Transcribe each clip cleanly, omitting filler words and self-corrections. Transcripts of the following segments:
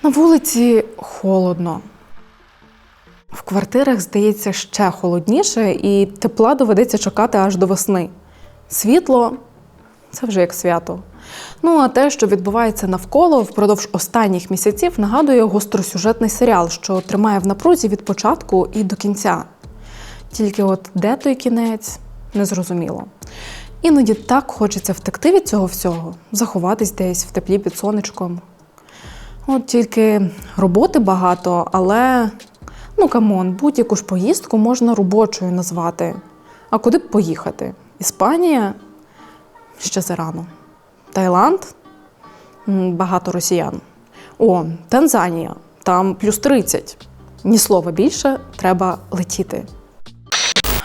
На вулиці холодно. В квартирах, здається, ще холодніше, і тепла доведеться чекати аж до весни. Світло – це вже як свято. Ну, а те, що відбувається навколо впродовж останніх місяців, нагадує гостросюжетний серіал, що тримає в напрузі від початку і до кінця. Тільки от де той кінець – незрозуміло. Іноді так хочеться втекти від цього всього, заховатись десь в теплі під сонечком. От тільки роботи багато, але, камон, будь-яку ж поїздку можна робочою назвати. А куди б поїхати? Іспанія? Ще зарано. Таїланд? Багато росіян. О, Танзанія. Там плюс 30. Ні слова більше, треба летіти.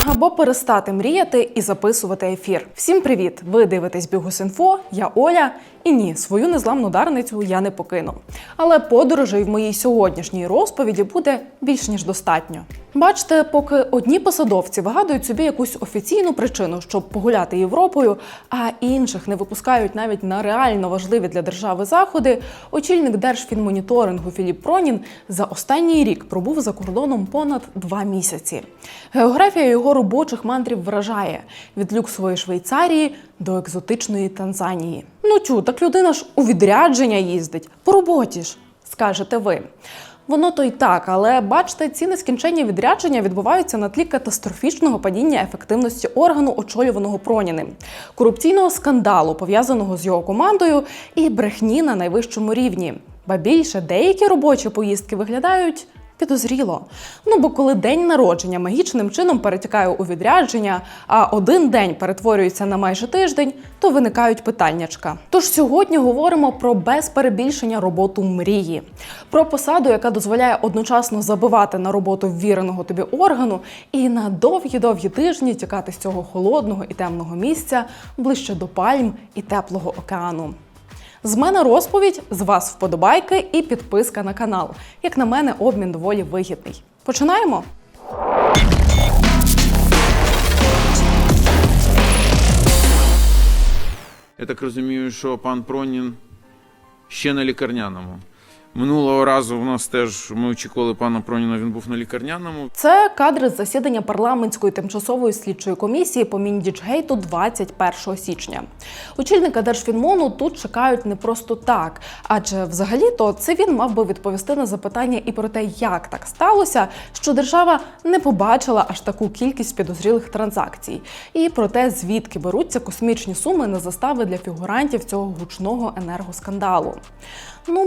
Або перестати мріяти і записувати ефір. Всім привіт! Ви дивитесь Бігус.Інфо, я Оля. І ні, свою незламну дарницю я не покину. Але подорожей в моїй сьогоднішній розповіді буде більш ніж достатньо. Бачите, поки одні посадовці вигадують собі якусь офіційну причину, щоб погуляти Європою, а інших не випускають навіть на реально важливі для держави заходи, очільник Держфінмоніторингу Філіп Пронін за останній рік пробув за кордоном понад 2 місяці. Географія його робочих мандрів вражає – від люксової Швейцарії до екзотичної Танзанії. Так людина ж у відрядження їздить. По роботі ж, скажете ви. Воно то й так, але бачите, ці нескінченні відрядження відбуваються на тлі катастрофічного падіння ефективності органу, очолюваного Проніним, корупційного скандалу, пов'язаного з його командою, і брехні на найвищому рівні. Ба більше, деякі робочі поїздки виглядають підозріло. Бо коли день народження магічним чином перетікає у відрядження, а один день перетворюється на майже тиждень, то виникають питаннячка. Тож сьогодні говоримо про без перебільшення роботу мрії. Про посаду, яка дозволяє одночасно забивати на роботу ввіреного тобі органу і на довгі-довгі тижні тікати з цього холодного і темного місця ближче до пальм і теплого океану. З мене розповідь, з вас вподобайки і підписка на канал. Як на мене, обмін доволі вигідний. Починаємо? Я так розумію, що пан Пронін ще на лікарняному. Минулого разу у нас теж, ми очікували пана Проніна, він був на лікарняному. Це кадри з засідання парламентської тимчасової слідчої комісії по Міндічгейту 21 січня. Очільника Держфінмону тут чекають не просто так, адже взагалі-то це він мав би відповісти на запитання і про те, як так сталося, що держава не побачила аж таку кількість підозрілих транзакцій, і про те, звідки беруться космічні суми на застави для фігурантів цього гучного енергоскандалу.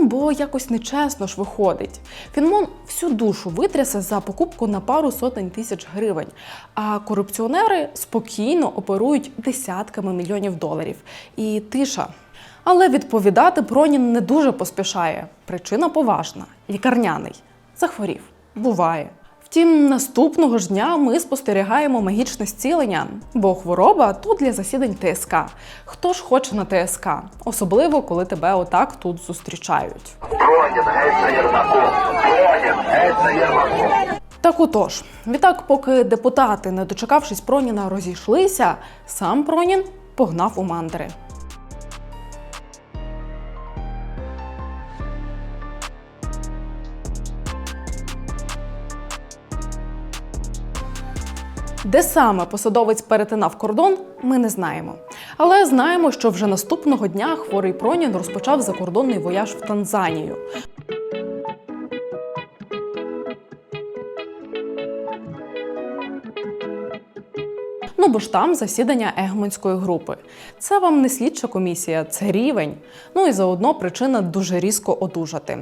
Бо якось нечесно ж виходить. Фінмон всю душу витрясе за покупку на пару сотень тисяч гривень, а корупціонери спокійно оперують десятками мільйонів доларів. І тиша. Але відповідати Пронін не дуже поспішає. Причина поважна – лікарняний. Захворів. Буває. Втім, наступного ж дня ми спостерігаємо магічне зцілення, бо хвороба тут для засідань ТСК. Хто ж хоче на ТСК? Особливо, коли тебе отак тут зустрічають. Пронін, геть за Єрмаком! Пронін, геть за Єрмаком! Так отож, відтак, поки депутати, не дочекавшись Проніна, розійшлися, сам Пронін погнав у мандри. Де саме посадовець перетинав кордон, ми не знаємо. Але знаємо, що вже наступного дня хворий Пронін розпочав закордонний вояж в Танзанію. Бо ж там засідання Егмонтської групи. Це вам не слідча комісія, це рівень. І заодно причина дуже різко одужати.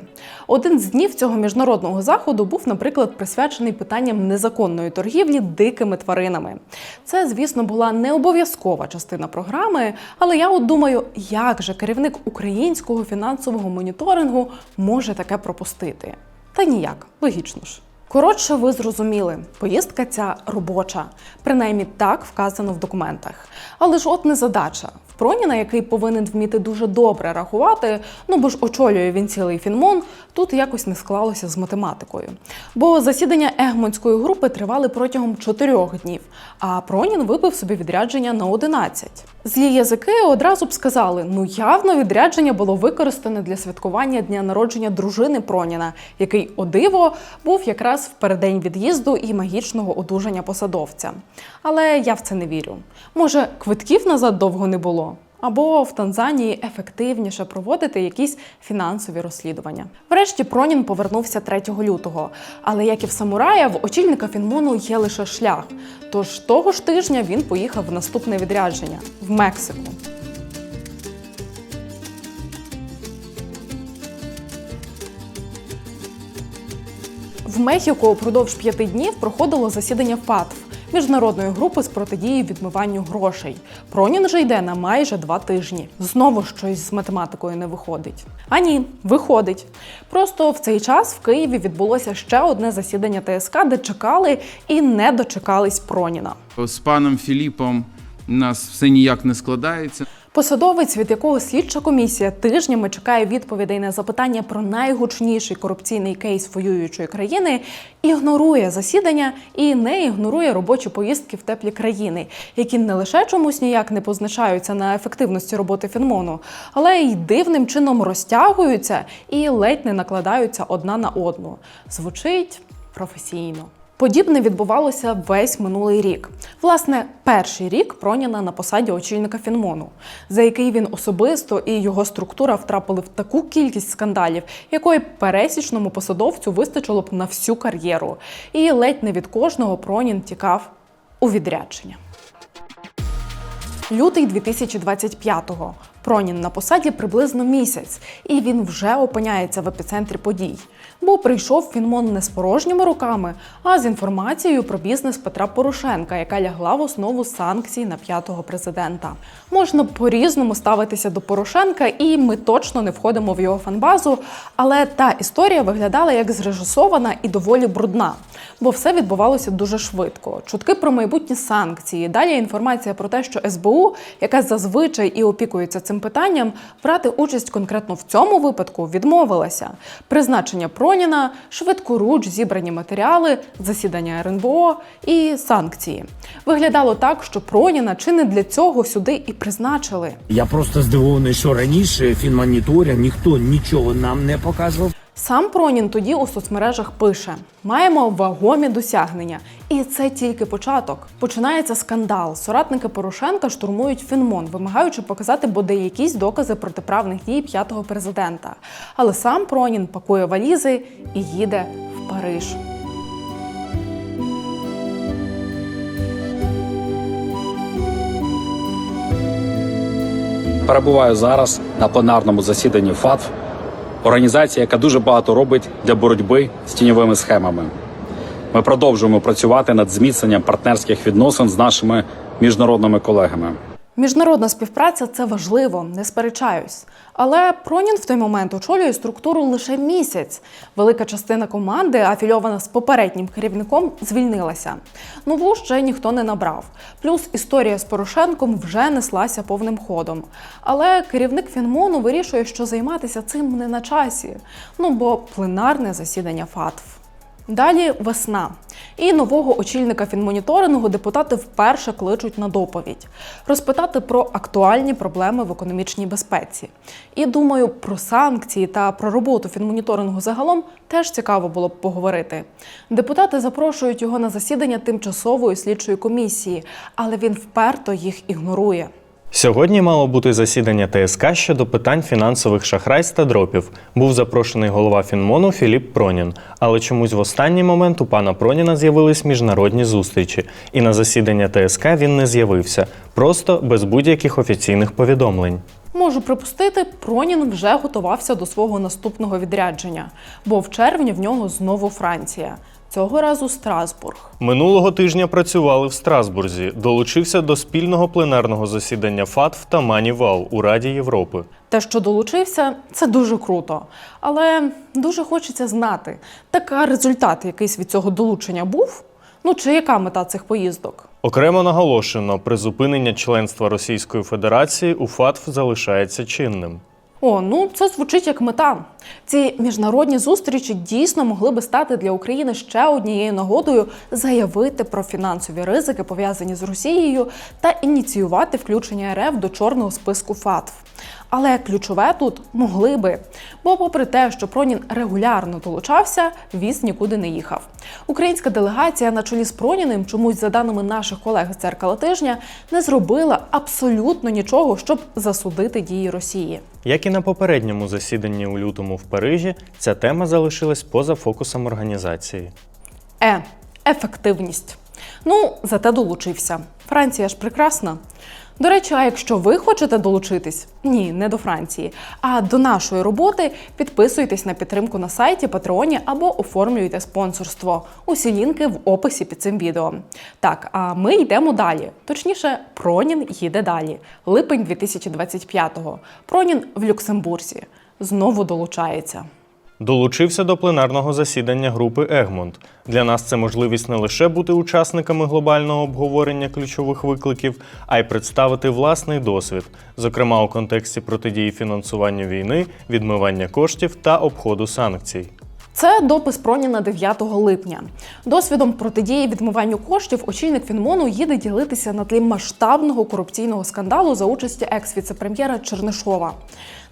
Один з днів цього міжнародного заходу був, наприклад, присвячений питанням незаконної торгівлі дикими тваринами. Це, звісно, була не обов'язкова частина програми, але я думаю, як же керівник українського фінансового моніторингу може таке пропустити? Та ніяк, логічно ж. Коротше, ви зрозуміли, поїздка ця робоча. Принаймні так вказано в документах. Але ж от незадача. В Проніна, який повинен вміти дуже добре рахувати, бо ж очолює він цілий Фінмон, тут якось не склалося з математикою. Бо засідання Егмонтської групи тривали протягом 4 днів, а Пронін вибив собі відрядження на 11. Злі язики одразу б сказали, явно відрядження було використане для святкування дня народження дружини Проніна, який, о диво, був якраз в переддень від'їзду і магічного одужання посадовця. Але я в це не вірю. Може, квитків назад довго не було? Або в Танзанії ефективніше проводити якісь фінансові розслідування. Врешті Пронін повернувся 3 лютого. Але, як і в самурая, в очільника Фінмону є лише шлях. Тож того ж тижня він поїхав в наступне відрядження – в Мексику. В Мехіко упродовж 5 днів проходило засідання ФАТФ – міжнародної групи з протидії відмиванню грошей. Пронін же йде на майже 2 тижні. Знову щось з математикою не виходить. А ні, виходить. Просто в цей час в Києві відбулося ще одне засідання ТСК, де чекали і не дочекались Проніна. З паном Філіпом у нас все ніяк не складається. Посадовець, від якого слідча комісія тижнями чекає відповідей на запитання про найгучніший корупційний кейс воюючої країни, ігнорує засідання і не ігнорує робочі поїздки в теплі країни, які не лише чомусь ніяк не позначаються на ефективності роботи Фінмону, але й дивним чином розтягуються і ледь не накладаються одна на одну. Звучить професійно. Подібне відбувалося весь минулий рік. Власне, перший рік Проніна на посаді очільника Фінмону, за який він особисто і його структура втрапили в таку кількість скандалів, якої пересічному посадовцю вистачило б на всю кар'єру. І ледь не від кожного Пронін тікав у відрядження. Лютий 2025-го. Пронін на посаді приблизно місяць, і він вже опиняється в епіцентрі подій. Бо прийшов Фінмон не з порожніми руками, а з інформацією про бізнес Петра Порошенка, яка лягла в основу санкцій на 5-го президента. Можна по-різному ставитися до Порошенка, і ми точно не входимо в його фанбазу, але та історія виглядала як зрежисована і доволі брудна. Бо все відбувалося дуже швидко. Чутки про майбутні санкції, далі інформація про те, що СБУ, яка зазвичай і опікується цим питанням, брати участь конкретно в цьому випадку відмовилася. Призначення Проніна, швидкоруч зібрані матеріали, засідання РНБО і санкції. Виглядало так, що Проніна чи не для цього сюди і призначили. Я просто здивований, що раніше фінмоніторинг ніхто нічого нам не показував. Сам Пронін тоді у соцмережах пише: «Маємо вагомі досягнення. І це тільки початок. Починається скандал. Соратники Порошенка штурмують Фінмон, вимагаючи показати бодай якісь докази протиправних дій 5-го президента. Але сам Пронін пакує валізи і їде в Париж». Перебуваю зараз на пленарному засіданні ФАТФ, організація, яка дуже багато робить для боротьби з тіньовими схемами. Ми продовжуємо працювати над зміцненням партнерських відносин з нашими міжнародними колегами. Міжнародна співпраця – це важливо, не сперечаюсь. Але Пронін в той момент очолює структуру лише місяць. Велика частина команди, афільована з попереднім керівником, звільнилася. Нову ще ніхто не набрав. Плюс історія з Порошенком вже неслася повним ходом. Але керівник Фінмону вирішує, що займатися цим не на часі. Бо пленарне засідання ФАТФ. Далі весна. І нового очільника фінмоніторингу депутати вперше кличуть на доповідь. Розпитати про актуальні проблеми в економічній безпеці. І, думаю, про санкції та про роботу фінмоніторингу загалом теж цікаво було б поговорити. Депутати запрошують його на засідання тимчасової слідчої комісії, але він вперто їх ігнорує. Сьогодні мало бути засідання ТСК щодо питань фінансових шахрайств та дропів. Був запрошений голова Фінмону Філіп Пронін. Але чомусь в останній момент у пана Проніна з'явились міжнародні зустрічі. І на засідання ТСК він не з'явився. Просто без будь-яких офіційних повідомлень. Можу припустити, Пронін вже готувався до свого наступного відрядження. Бо в червні в нього знову Франція. Цього разу Страсбург. Минулого тижня працювали в Страсбурзі. Долучився до спільного пленарного засідання ФАТФ та Манівал у Раді Європи. Те, що долучився, це дуже круто. Але дуже хочеться знати, так результат якийсь від цього долучення був? Ну чи яка мета цих поїздок? Окремо наголошено, призупинення членства Російської Федерації у ФАТФ залишається чинним. О, ну це звучить як мета. Ці міжнародні зустрічі дійсно могли би стати для України ще однією нагодою заявити про фінансові ризики, пов'язані з Росією, та ініціювати включення РФ до чорного списку ФАТФ. Але ключове тут могли би, бо попри те, що Пронін регулярно долучався, віз нікуди не їхав. Українська делегація на чолі з Проніним чомусь, за даними наших колег з «Дзеркала тижня», не зробила абсолютно нічого, щоб засудити дії Росії. Як і на попередньому засіданні у лютому в Парижі, ця тема залишилась поза фокусом організації. Ефективність. Ну, зате долучився. Франція ж прекрасна. До речі, а якщо ви хочете долучитись? Ні, не до Франції, а до нашої роботи, підписуйтесь на підтримку на сайті, Патреоні або оформлюйте спонсорство. Усі лінки в описі під цим відео. Так, а ми йдемо далі. Точніше, Пронін їде далі. Липень 2025-го. Пронін в Люксембурзі. Знову долучається. Долучився до пленарного засідання групи «Егмонт». Для нас це можливість не лише бути учасниками глобального обговорення ключових викликів, а й представити власний досвід, зокрема у контексті протидії фінансуванню війни, відмивання коштів та обходу санкцій. Це допис Проніна 9 липня. Досвідом протидії відмиванню коштів очільник Фінмону їде ділитися на тлі масштабного корупційного скандалу за участі екс-віцепрем'єра Чернишова.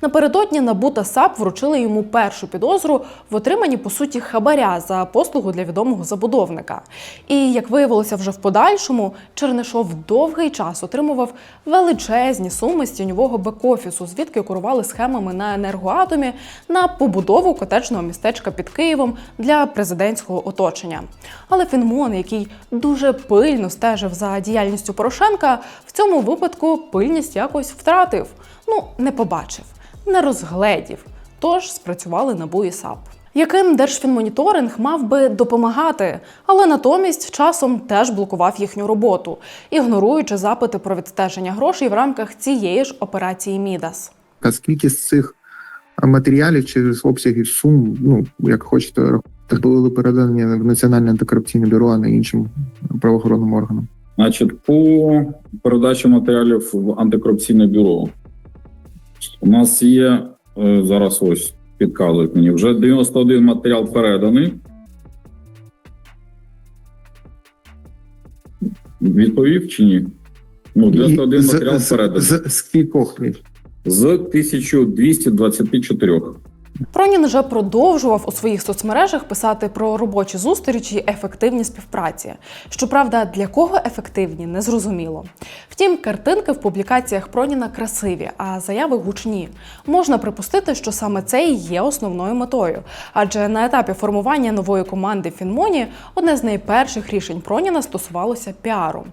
Напередодні НАБУ та САП вручили йому першу підозру в отриманні, по суті, хабаря за послугу для відомого забудовника. І, як виявилося вже в подальшому, Чернишов довгий час отримував величезні суми з тіньового бек-офісу, звідки курували схемами на енергоатомі на побудову котеджного містечка під Києвом для президентського оточення. Але Фінмон, який дуже пильно стежив за діяльністю Порошенка, в цьому випадку пильність якось втратив. Ну, не побачив, не розгледів. Тож спрацювали НАБУ і САП. Яким Держфінмоніторинг мав би допомагати, але натомість часом теж блокував їхню роботу, ігноруючи запити про відстеження грошей в рамках цієї ж операції «Мідас». А скільки з цих матеріалів чи з обсягів сум, як хочете, були передані в Національне антикорупційне бюро, а не іншим правоохоронним органам? Значить, по передачі матеріалів в антикорупційне бюро. У нас є, зараз ось підказують мені, вже 91 матеріал переданий. Відповів чи ні? 91 матеріал переданий. З кількох? З 1224. Пронін вже продовжував у своїх соцмережах писати про робочі зустрічі і ефективні співпраці. Щоправда, для кого ефективні – незрозуміло. Втім, картинки в публікаціях Проніна красиві, а заяви гучні. Можна припустити, що саме це і є основною метою. Адже на етапі формування нової команди в Фінмоні одне з найперших рішень Проніна стосувалося піару.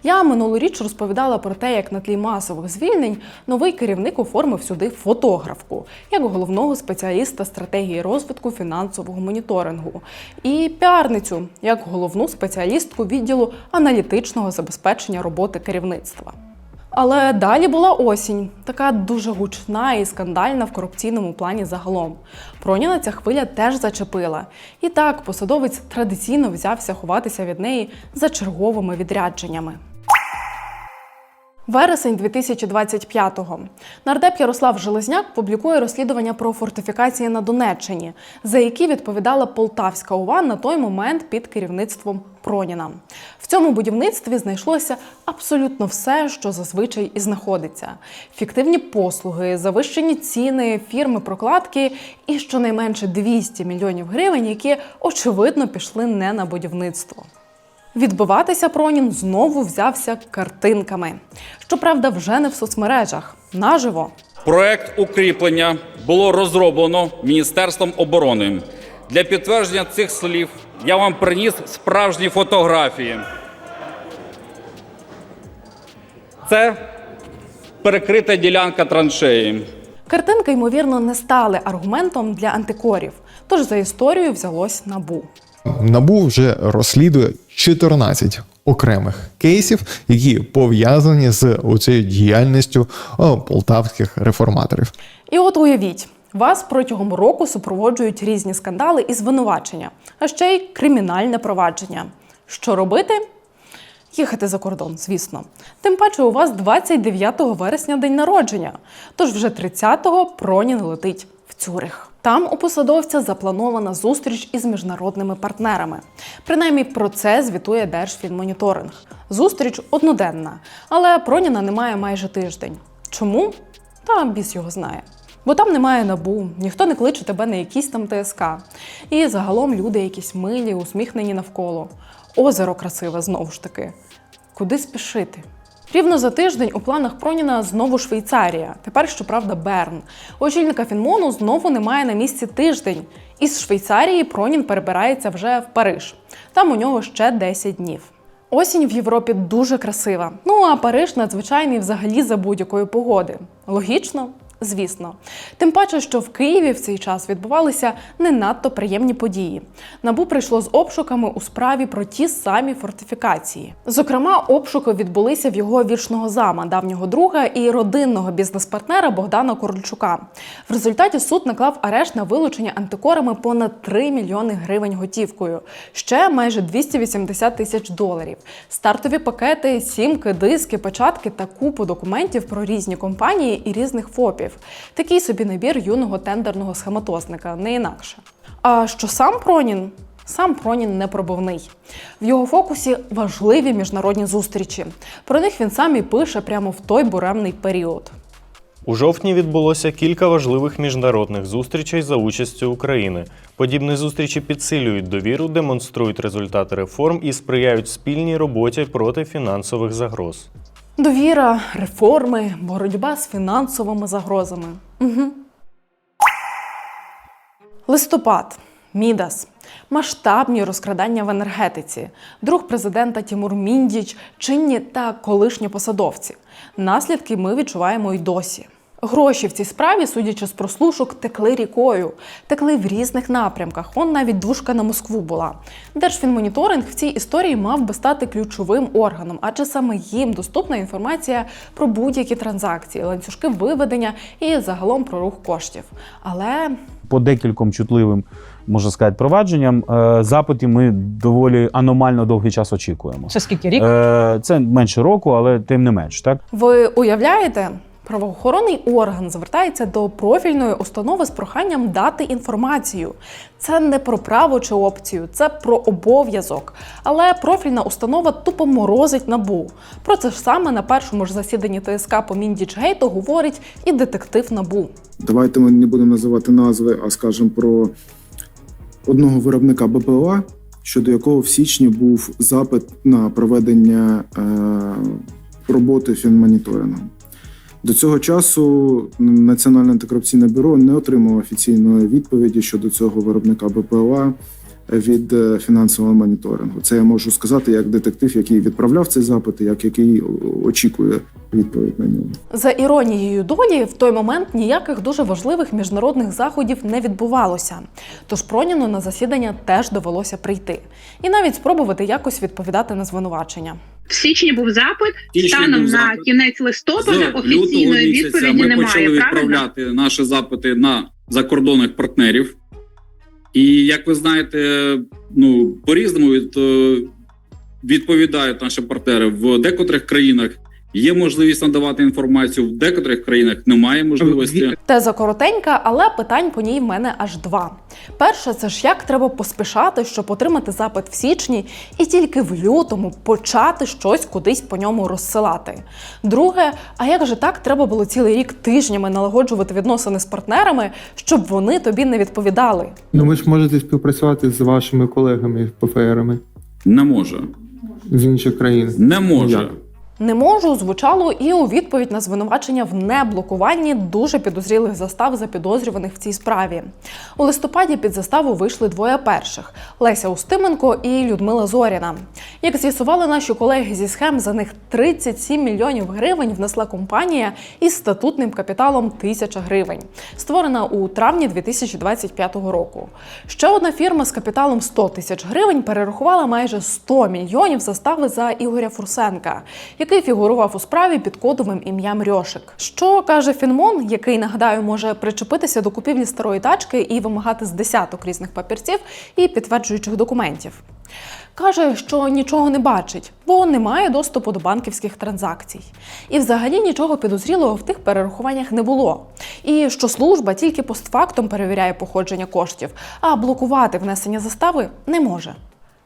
Я минулоріч розповідала про те, як на тлі масових звільнень новий керівник оформив сюди фотографку, як головного спеціаліста стратегії розвитку фінансового моніторингу, і піарницю, як головну спеціалістку відділу аналітичного забезпечення роботи керівництва. Але далі була осінь, така дуже гучна і скандальна в корупційному плані загалом. Проніна ця хвиля теж зачепила. І так, посадовець традиційно взявся ховатися від неї за черговими відрядженнями. Вересень 2025-го. Нардеп Ярослав Железняк публікує розслідування про фортифікації на Донеччині, за які відповідала Полтавська ОВА на той момент під керівництвом Проніна. В цьому будівництві знайшлося абсолютно все, що зазвичай і знаходиться. Фіктивні послуги, завищені ціни, фірми-прокладки і щонайменше 200 мільйонів гривень, які, очевидно, пішли не на будівництво. Відбиватися Пронін знову взявся картинками. Щоправда, вже не в соцмережах, наживо. Проект укріплення було розроблено Міністерством оборони. Для підтвердження цих слів я вам приніс справжні фотографії. Це перекрита ділянка траншеї. Картинки, ймовірно, не стали аргументом для антикорів, тож за історію взялось НАБУ. НАБУ вже розслідує 14 окремих кейсів, які пов'язані з оцією діяльністю полтавських реформаторів. І от уявіть, вас протягом року супроводжують різні скандали і звинувачення, а ще й кримінальне провадження. Що робити? Їхати за кордон, звісно. Тим паче у вас 29 вересня день народження, тож вже 30-го Пронін летить в Цюрих. Там у посадовця запланована зустріч із міжнародними партнерами. Принаймні про це звітує Держфінмоніторинг. Зустріч одноденна, але Проніна немає майже тиждень. Чому? Та біс його знає. Бо там немає НАБУ, ніхто не кличе тебе на якісь там ТСК. І загалом люди якісь милі, усміхнені навколо. Озеро красиве, знову ж таки. Куди спішити? Рівно за тиждень у планах Проніна знову Швейцарія, тепер, щоправда, Берн. У очільника Фінмону знову немає на місці тиждень. Із Швейцарії Пронін перебирається вже в Париж. Там у нього ще 10 днів. Осінь в Європі дуже красива. Ну а Париж надзвичайний взагалі за будь-якої погоди. Логічно? Звісно. Тим паче, що в Києві в цей час відбувалися не надто приємні події. НАБУ прийшло з обшуками у справі про ті самі фортифікації. Зокрема, обшуки відбулися в його вічного зама, давнього друга і родинного бізнес-партнера Богдана Корольчука. В результаті суд наклав арешт на вилучення антикорами понад 3 мільйони гривень готівкою, ще майже 280 тисяч доларів, стартові пакети, сімки, диски, печатки та купу документів про різні компанії і різних ФОПів. Такий собі набір юного тендерного схематозника, не інакше. А що сам Пронін? Сам Пронін не пробивний. В його фокусі важливі міжнародні зустрічі. Про них він сам і пише прямо в той буремний період. У жовтні відбулося кілька важливих міжнародних зустрічей за участю України. Подібні зустрічі підсилюють довіру, демонструють результати реформ і сприяють спільній роботі проти фінансових загроз. Довіра, реформи, боротьба з фінансовими загрозами. Листопад. Мідас. Масштабні розкрадання в енергетиці. Друг президента Тімур Міндіч, чинні та колишні посадовці. Наслідки ми відчуваємо й досі. Гроші в цій справі, судячи з прослушок, текли рікою. Текли в різних напрямках. Он навіть двушка на Москву була. Держфінмоніторинг в цій історії мав би стати ключовим органом, адже саме їм доступна інформація про будь-які транзакції, ланцюжки виведення і загалом про рух коштів. Але по декільком чутливим, можна сказати, провадженням запити ми доволі аномально довгий час очікуємо. Це скільки, рік? Це менше року, але тим не менш, так? ви уявляєте? Правоохоронний орган звертається до профільної установи з проханням дати інформацію. Це не про право чи опцію, це про обов'язок. Але профільна установа тупо морозить НАБУ. Про це ж саме на першому ж засіданні ТСК по Міндічгейту говорить і детектив НАБУ. Давайте ми не будемо називати назви, а скажемо про одного виробника БПЛА, щодо якого в січні був запит на проведення роботи фінмоніторингу. До цього часу Національне антикорупційне бюро не отримало офіційної відповіді щодо цього виробника БПЛА від фінансового моніторингу. Це я можу сказати як детектив, який відправляв цей запит, як який очікує відповідь на нього. За іронією долі, в той момент ніяких дуже важливих міжнародних заходів не відбувалося. Тож Проніну на засідання теж довелося прийти. І навіть спробувати якось відповідати на звинувачення. В січні був запит, станом на кінець листопада офіційної відповіді немає, ми почали відправляти наші запити на закордонних партнерів. І, як ви знаєте, по-різному відповідають наші партнери. В декотрих країнах є можливість надавати інформацію, в декотрих країнах немає можливості. Теза коротенька, але питань по ній в мене аж два. Перше, це ж як треба поспішати, щоб отримати запит в січні і тільки в лютому почати щось кудись по ньому розсилати. Друге, а як же так треба було цілий рік тижнями налагоджувати відносини з партнерами, щоб вони тобі не відповідали? Ви ж можете співпрацювати з вашими колегами, ПФРами Не може. з інших країн. Не може. Як? Не можу звучало і у відповідь на звинувачення в неблокуванні дуже підозрілих застав запідозрюваних в цій справі. У листопаді під заставу вийшли двоє перших – Леся Устименко і Людмила Зоріна. Як з'ясували наші колеги зі схем, за них 37 мільйонів гривень внесла компанія із статутним капіталом 1000 гривень, створена у травні 2025 року. Ще одна фірма з капіталом 100 тисяч гривень перерахувала майже 100 мільйонів застави за Ігоря Фурсенка, який фігурував у справі під кодовим ім'ям Рьошик. Що каже Фінмон, який, нагадаю, може причепитися до купівлі старої тачки і вимагати з десяток різних папірців і підтверджуючих документів? Каже, що нічого не бачить, бо не має доступу до банківських транзакцій. І взагалі нічого підозрілого в тих перерахуваннях не було. І що служба тільки постфактум перевіряє походження коштів, а блокувати внесення застави не може.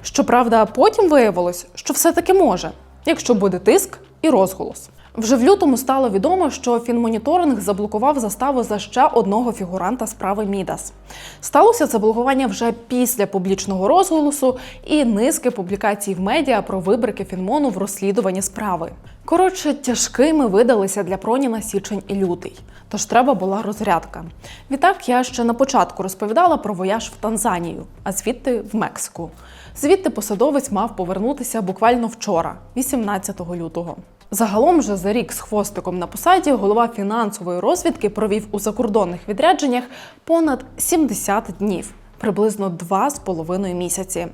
Щоправда, потім виявилось, що все-таки може, якщо буде тиск і розголос. Вже в лютому стало відомо, що Фінмоніторинг заблокував заставу за ще одного фігуранта справи Мідас. Сталося це блокування вже після публічного розголосу і низки публікацій в медіа про вибрики Фінмону в розслідуванні справи. Коротше, тяжкими видалися для Проніна січень і лютий. Тож треба була розрядка. Відтак я ще на початку розповідала про вояж в Танзанію, а звідти в Мексику. Звідти посадовець мав повернутися буквально вчора, 18 лютого. Загалом же за рік з хвостиком на посаді голова фінансової розвідки провів у закордонних відрядженнях понад 70 днів, приблизно 2,5 місяці.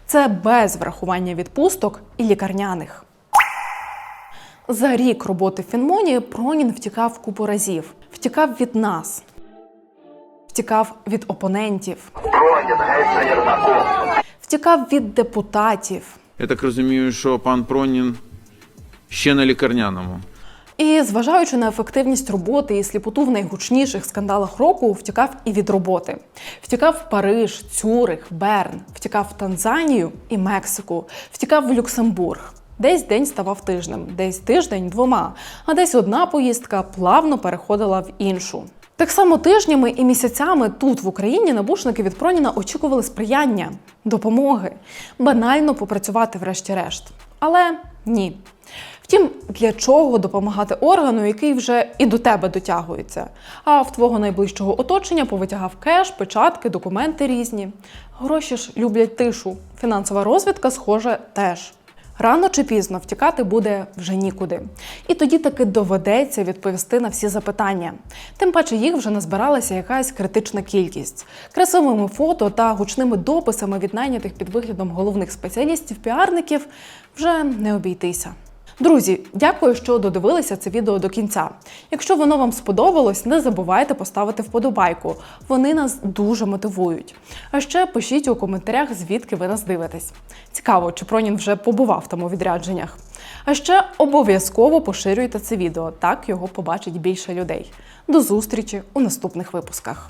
Це без врахування відпусток і лікарняних. За рік роботи в Фінмоні Пронін втікав купу разів. Втікав від нас. Втікав від опонентів. Пронін, геть за Єрмаком. Втікав від депутатів. Я так розумію, що пан Пронін ще на лікарняному. І, зважаючи на ефективність роботи і сліпоту в найгучніших скандалах року, втікав і від роботи. Втікав в Париж, Цюрих, Берн, втікав в Танзанію і Мексику, втікав в Люксембург. Десь день ставав тижнем, десь тиждень – 2, а десь одна поїздка плавно переходила в іншу. Так само тижнями і місяцями тут, в Україні, набушники від Проніна очікували сприяння, допомоги, банально попрацювати врешті-решт. Але ні. Втім, для чого допомагати органу, який вже і до тебе дотягується? А в твого найближчого оточення повитягав кеш, печатки, документи різні. Гроші ж люблять тишу. Фінансова розвідка, схоже, теж. Рано чи пізно втікати буде вже нікуди. І тоді таки доведеться відповісти на всі запитання. Тим паче їх вже назбиралася якась критична кількість. Красивими фото та гучними дописами від найнятих під виглядом головних спеціалістів-піарників вже не обійтися. Друзі, дякую, що додивилися це відео до кінця. Якщо воно вам сподобалось, не забувайте поставити вподобайку. Вони нас дуже мотивують. А ще пишіть у коментарях, звідки ви нас дивитесь. Цікаво, чи Пронін вже побував там у відрядженнях. А ще обов'язково поширюйте це відео, так його побачить більше людей. До зустрічі у наступних випусках.